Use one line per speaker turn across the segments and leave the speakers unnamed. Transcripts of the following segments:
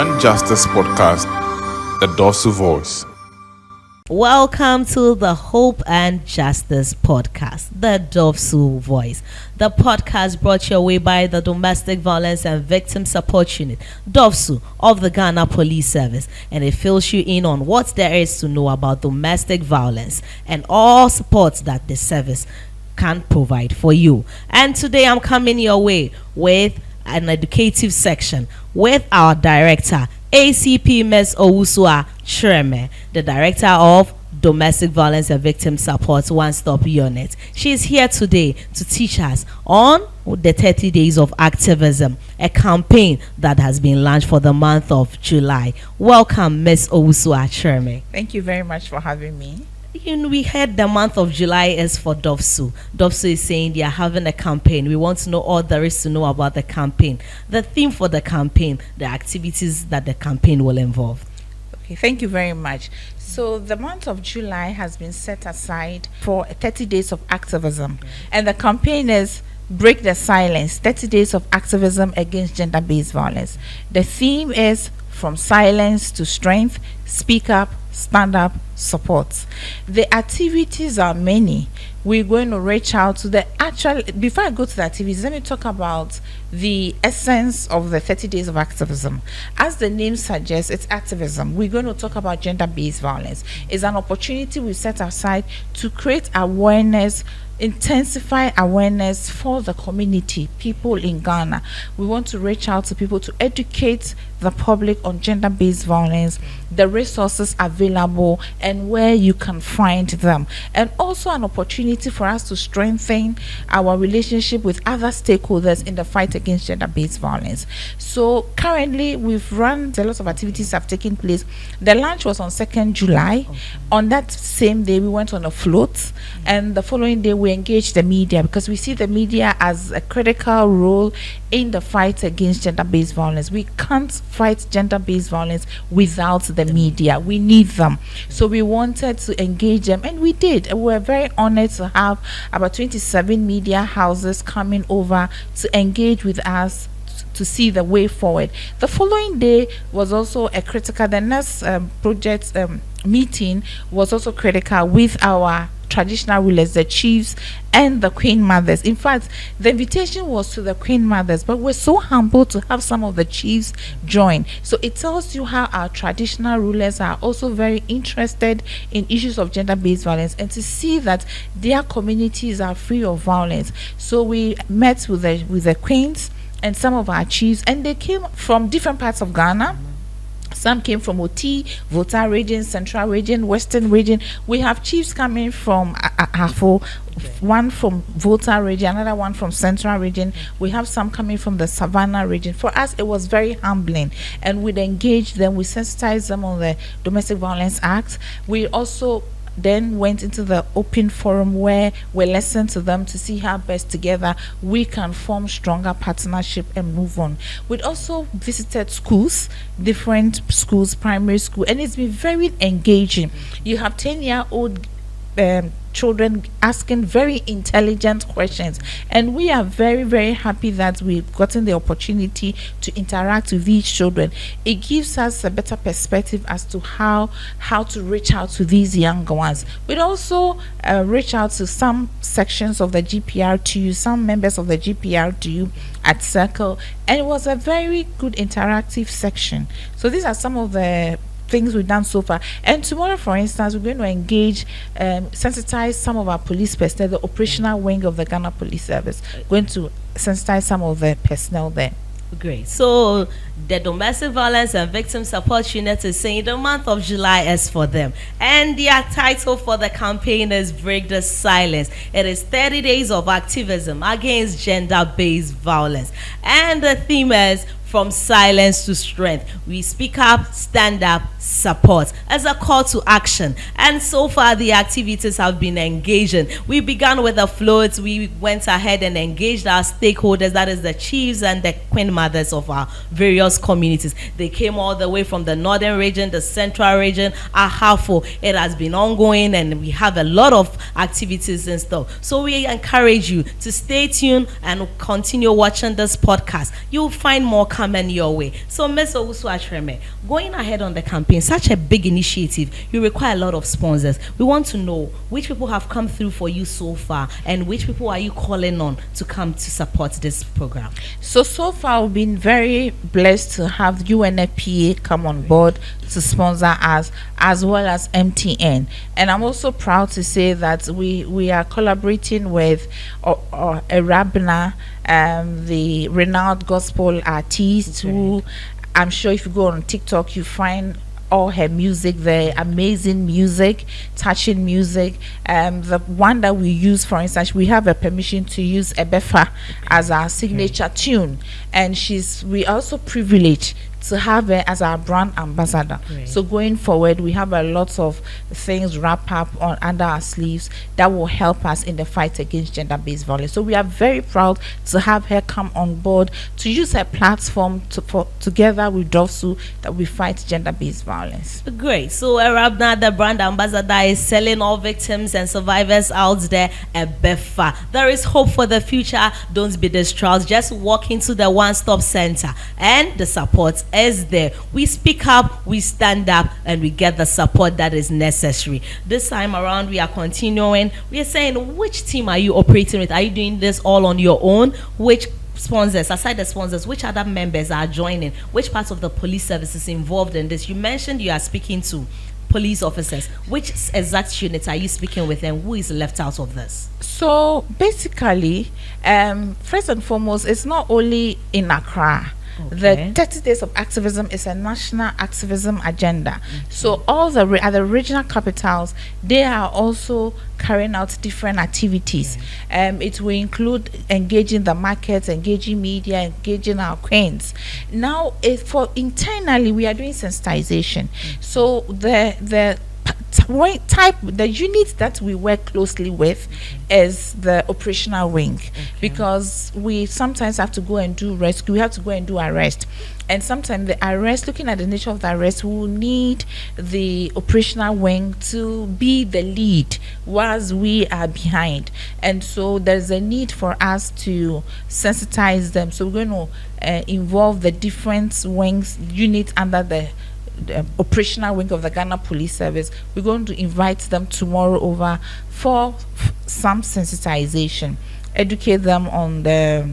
and Justice podcast, the DOVVVSU voice.
Welcome to the Hope and Justice podcast, the DOVVVSU voice. The podcast brought your way by the Domestic Violence and Victim Support Unit, DOVVVSU, of the Ghana Police Service, and it fills you in on what there is to know about domestic violence and all support that the service can provide for you. And today I'm coming your way with an educative section with our director, ACP Ms. Owusu Chreme, the director of Domestic Violence and Victim Support One-Stop Unit. She is here today to teach us on the 30 Days of Activism, a campaign that has been launched for the month of July. Welcome, Ms. Owusu Chreme.
Thank you very much for having me.
We heard the month of July is for DOVVVSU. DOVVVSU is saying they are having a campaign. We want to know all there is to know about the campaign, the theme for the campaign, the activities that the campaign will involve.
Okay, thank you very much. So the month of July has been set aside for 30 days of activism. And the campaign is Break the Silence, 30 Days of Activism Against Gender-Based Violence. The theme is From Silence to Strength, Speak Up, Stand Up, Support. The activities are many. We're going to reach out to the actual, before I go to the activities, let me talk about the essence of the 30 Days of Activism. As the name suggests, it's activism. We're going to talk about gender-based violence. It's an opportunity we set aside to create awareness, intensify awareness for the community, people in Ghana. We want to reach out to people to educate the public on gender-based violence, the resources available and where you can find them, and also an opportunity for us to strengthen our relationship with other stakeholders in the fight against gender-based violence. So currently we've run a lot of activities have taken place. The launch was on 2nd July. On that same day we went on a float, and the following day we engaged the media, because we see the media as a critical role in the fight against gender-based violence. We can't fight gender-based violence without the media. We need them. So we wanted to engage them, and we did. And we're very honored to have about 27 media houses coming over to engage with us to see the way forward. The following day was also a critical, the next project meeting was also critical with our traditional rulers, the chiefs and the queen mothers. In fact, the invitation was to the queen mothers, but we're so humbled to have some of the chiefs join. So it tells you how our traditional rulers are also very interested in issues of gender-based violence, and to see that their communities are free of violence. So we met with the queens and some of our chiefs, and they came from different parts of Ghana. Some came from Oti, Volta region, Central region, Western region. We have chiefs coming from Ahafo, one from Volta region, another one from Central region. We have some coming from the Savannah region. For us, it was very humbling, and we'd engage them. We sensitized them on the Domestic Violence Act. We also then went into the open forum where we listened to them to see how best together we can form stronger partnership and move on. We'd also visited schools, different schools, primary school, and it's been very engaging. You have 10-year-old children asking very intelligent questions, and we are very, very happy that we've gotten the opportunity to interact with these children. It gives us a better perspective as to how to reach out to these young ones. We'd also reach out to some sections of the GPR2, some members of the GPR2 at Circle, and it was a very good interactive section. So these are some of the things we've done so far. And tomorrow, for instance, we're going to engage, sensitize some of our police personnel, the operational wing of the Ghana Police Service. Going to sensitize some of the personnel there.
Great. So the Domestic Violence and Victim Support Unit is saying the month of July is for them, and their title for the campaign is Break the Silence. It is 30 Days of Activism Against Gender-Based Violence, and the theme is From Silence to Strength. We speak up, stand up, support as a call to action. And so far the activities have been engaging. We began with a float. We went ahead and engaged our stakeholders, that is the chiefs and the queen mothers of our various communities. They came all the way from the northern region, the central region, Ahafo. It has been ongoing, and we have a lot of activities in store. So we encourage you to stay tuned and continue watching this podcast. You'll find more coming your way. So, Ms. Owusu Atreme, going ahead on the campaign, such a big initiative, you require a lot of sponsors. We want to know which people have come through for you so far, and which people are you calling on to come to support this program?
So far, we've been very blessed to have UNFPA come on board to sponsor us, as well as MTN. And I'm also proud to say that we are collaborating with Arabna, the renowned gospel artist, who I'm sure if you go on TikTok, you find all her music there, amazing music, touching music. The one that we use, for instance, we have a permission to use Ebefa as our signature tune, and we also privileged to have her as our brand ambassador. So going forward, we have a lot of things wrapped up under our sleeves that will help us in the fight against gender-based violence. So we are very proud to have her come on board to use her platform together with DOVVSU that we fight gender-based violence.
Great. So Arabna, the brand ambassador, is selling all victims and survivors out there a BEFA. There is hope for the future. Don't be distraught. Just walk into the one-stop center and the support is there. We speak up, we stand up, and we get the support that is necessary. This time around, we are continuing. We are saying, which team are you operating with? Are you doing this all on your own? Which sponsors, aside the sponsors, which other members are joining? Which parts of the police service is involved in this? You mentioned you are speaking to police officers. Which exact units are you speaking with, and who is left out of this?
So basically, first and foremost, it's not only in Accra. The 30 days of activism is a national activism agenda. So all the other regional capitals, they are also carrying out different activities. It will include engaging the markets, engaging media, engaging our queens. Now, internally, we are doing sensitization. So the unit that we work closely with is the operational wing, because we sometimes have to go and do rescue, we have to go and do arrest, and sometimes the arrest, looking at the nature of the arrest, we will need the operational wing to be the lead whilst we are behind. And so there's a need for us to sensitize them. So we're going to involve the different wings units under the operational wing of the Ghana Police Service. We're going to invite them tomorrow over for some sensitization, educate them on the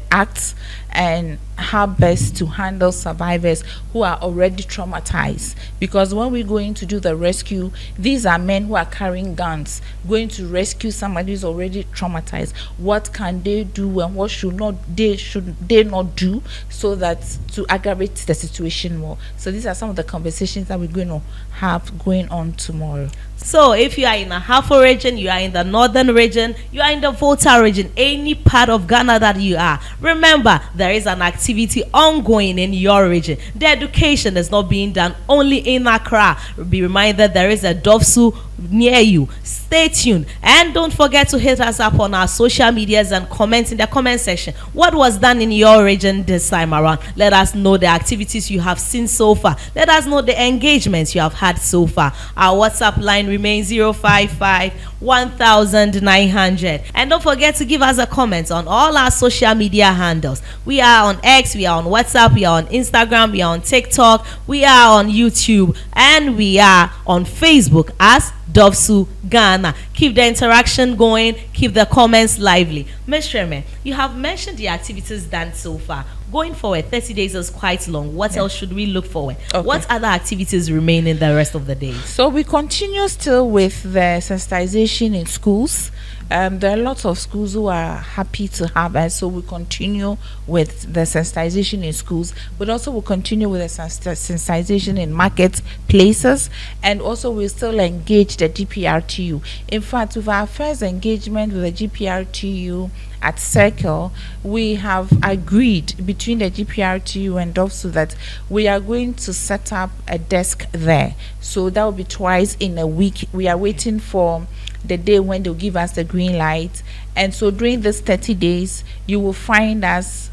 acts and how best to handle survivors who are already traumatized. Because when we're going to do the rescue, these are men who are carrying guns, going to rescue somebody who's already traumatized. What can they do, and what should they not do, so that to aggravate the situation more? So these are some of the conversations that we're going to have going on tomorrow.
So if you are in a Ahafo region, you are in the northern region, you are in the Volta region, any part of Ghana that you are, remember there is an activity ongoing in your region. The education is not being done only in Accra. Be reminded there is a DOVVSU near you. Stay tuned, and don't forget to hit us up on our social medias and comment in the comment section what was done in your region this time around. Let us know the activities you have seen so far. Let us know the engagements you have had so far. Our WhatsApp line remains 055 1900, and don't forget to give us a comment on all our social media handles. We are on X, we are on WhatsApp, we are on Instagram, we are on TikTok, we are on YouTube, and we are on Facebook as DOVVSU Ghana. Keep the interaction going, keep the comments lively. Ms. Shreme, you have mentioned the activities done so far. Going forward, 30 days is quite long. What else should we look forward? What other activities remain in the rest of the days?
So we continue still with the sensitization in schools. There are lots of schools who are happy to have us, so we continue with the sensitization in schools, but also we'll continue with the sensitization in marketplaces, and also we'll still engage the GPRTU. In fact, with our first engagement with the GPRTU at Circle, we have agreed between the GPRTU and DOVVSU that we are going to set up a desk there. So that will be twice in a week. We are waiting for the day when they'll give us the green light, and so during this 30 days you will find us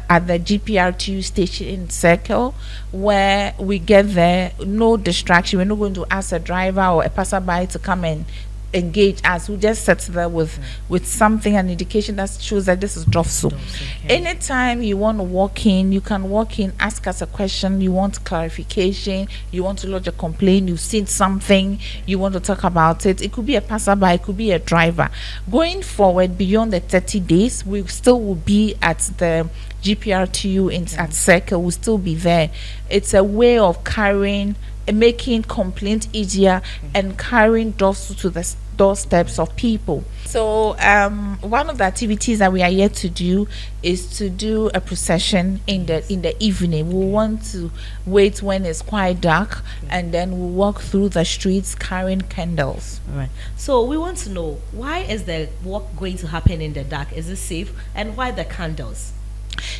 at the GPRTU station in Circle, where we get there, no distraction. We're not going to ask a driver or a passerby to come and engage us. We just sit there with something, an indication that shows that this is DOVVSU.
Okay.
Anytime you want to walk in, you can walk in, ask us a question, you want clarification, you want to lodge a complaint, you've seen something, you want to talk about it. It could be a passerby, it could be a driver. Going forward beyond the 30 days, we still will be at the GPRTU at Circle. Will still be there. It's a way of making complaint easier and carrying DOVVSU to the doorsteps of people. So one of the activities that we are yet to do is to do a procession in the evening. We want to wait when it's quite dark, and then we walk through the streets carrying candles.
All right. So we want to know, why is the walk going to happen in the dark? Is it safe? And why the candles?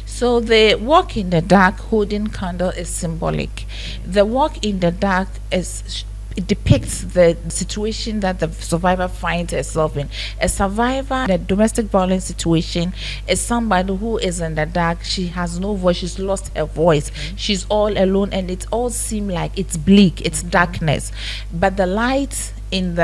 So the walk in the dark holding candle is symbolic. The walk in the dark it depicts the situation that the survivor finds herself in. A survivor in a domestic violence situation is somebody who is in the dark. She has no voice. She's lost her voice. She's all alone, and it all seems like it's bleak. It's darkness. But the light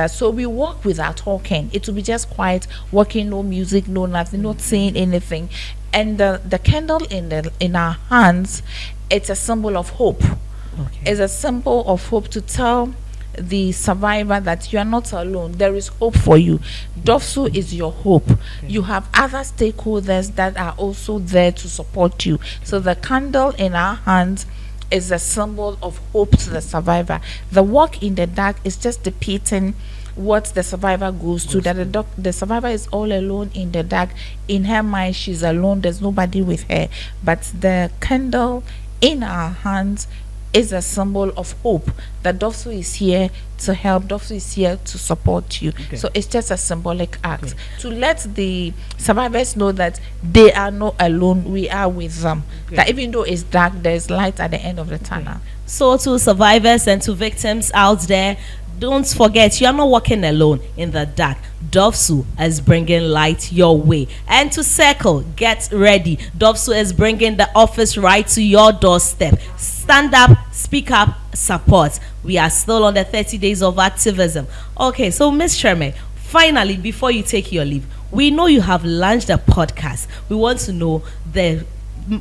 so we walk without talking. It will be just quiet, walking, no music, no nothing, not saying anything. And the candle in our hands, it's a symbol of hope.
Okay.
It's a symbol of hope to tell the survivor that you are not alone. There is hope for you. DOVVSU is your hope. You have other stakeholders that are also there to support you. So the candle in our hands is a symbol of hope to the survivor. The walk in the dark is just depicting what the survivor goes through, that the survivor is all alone in the dark. In her mind, she's alone. There's nobody with her. But the candle in our hands is a symbol of hope that DOVVSU is here to help. DOVVSU is here to support you.
Okay.
So it's just a symbolic act to let the survivors know that they are not alone. We are with them. That even though it's dark, there's light at the end of the tunnel.
So to survivors and to victims out there, don't forget, you are not walking alone in the dark. DOVVSU is bringing light your way. And to Circle, get ready. DOVVSU is bringing the office right to your doorstep. Stand up, speak up, support. We are still on the 30 days of activism. Okay, so Ms. Chairman, finally, before you take your leave, we know you have launched a podcast. We want to know the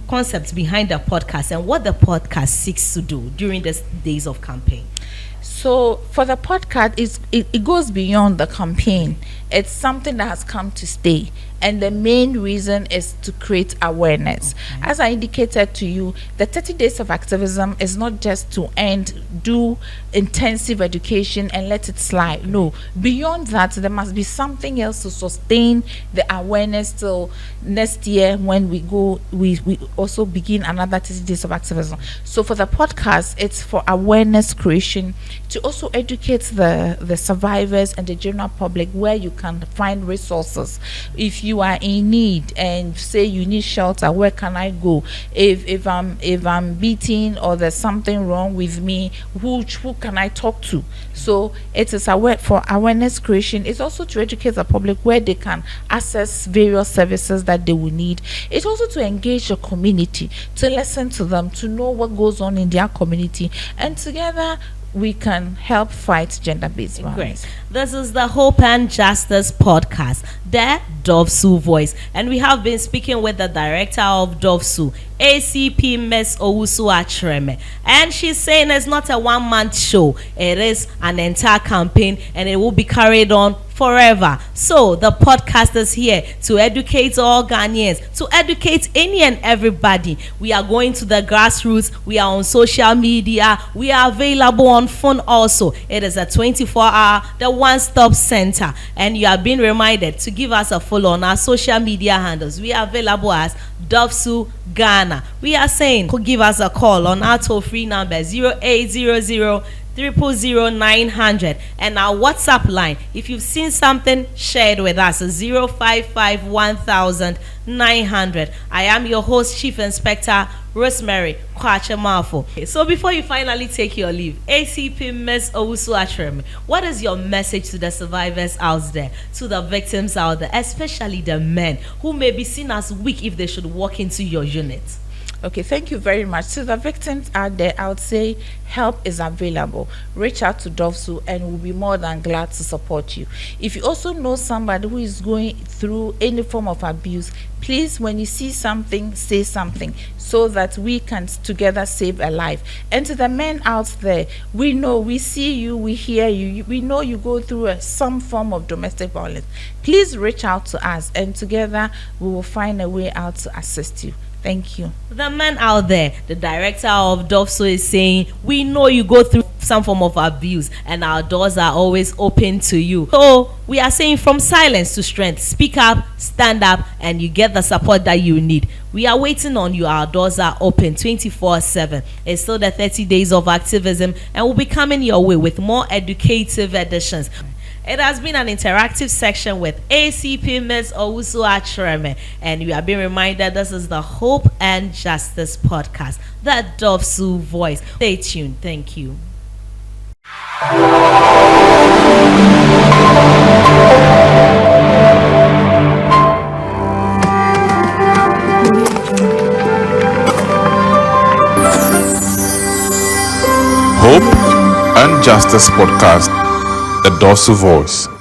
concept behind the podcast and what the podcast seeks to do during these days of campaign.
So for the podcast, it goes beyond the campaign. It's something that has come to stay. And the main reason is to create awareness. As I indicated to you, the 30 days of activism is not just to do intensive education and let it slide. No, beyond that, there must be something else to sustain the awareness till next year when we also begin another 30 days of activism. So for the podcast, it's for awareness creation, to also educate the survivors and the general public where you can find resources. If you are in need and say you need shelter, where can I go? If I'm beaten or there's something wrong with me, who can I talk to? So it is for awareness creation. It's also to educate the public where they can access various services that they will need. It's also to engage the community, to listen to them, to know what goes on in their community, and together we can help fight gender-based violence.
Great. This is the Hope and Justice podcast, the DOVVSU voice. And we have been speaking with the director of DOVVSU, ACP Ms. Owusu Achreme. And she's saying it's not a one-month show. It is an entire campaign, and it will be carried on forever. So the podcast is here to educate all Ghanaians, to educate any and everybody. We are going to the grassroots. We are on social media. We are available on phone also. It is a 24-hour, the one-stop center. And you are being reminded to give us a follow on our social media handles. We are available as DOVVSU Ghana. We are saying, could give us a call on our toll-free number 0800 000-900, and our WhatsApp line. If you've seen something, share it with us. 055-1000-900. I am your host, Chief Inspector Rosemary Kwachemafo. So before you finally take your leave, ACP Ms. Owusu Achreme, what is your message to the survivors out there, to the victims out there, especially the men who may be seen as weak if they should walk into your unit?
Okay, thank you very much. To the victims out there, I would say help is available. Reach out to DOVVSU and we'll be more than glad to support you. If you also know somebody who is going through any form of abuse, please, when you see something, say something so that we can together save a life. And to the men out there, we know, we see you, we hear you, we know you go through some form of domestic violence. Please reach out to us and together we will find a way out to assist you. Thank you.
The men out there, the director of DOVVSU is saying, we know you go through some form of abuse and our doors are always open to you. So we are saying from silence to strength, speak up, stand up, and you get the support that you need. We are waiting on you. Our doors are open 24/7. It's still the 30 days of activism and we'll be coming your way with more educative editions. It has been an interactive section with ACP Ms. Owusu Achreme, and you are being reminded this is the Hope and Justice podcast, the DOVVSU voice. Stay tuned. Thank you.
Hope and Justice podcast, the DOVVSU voice.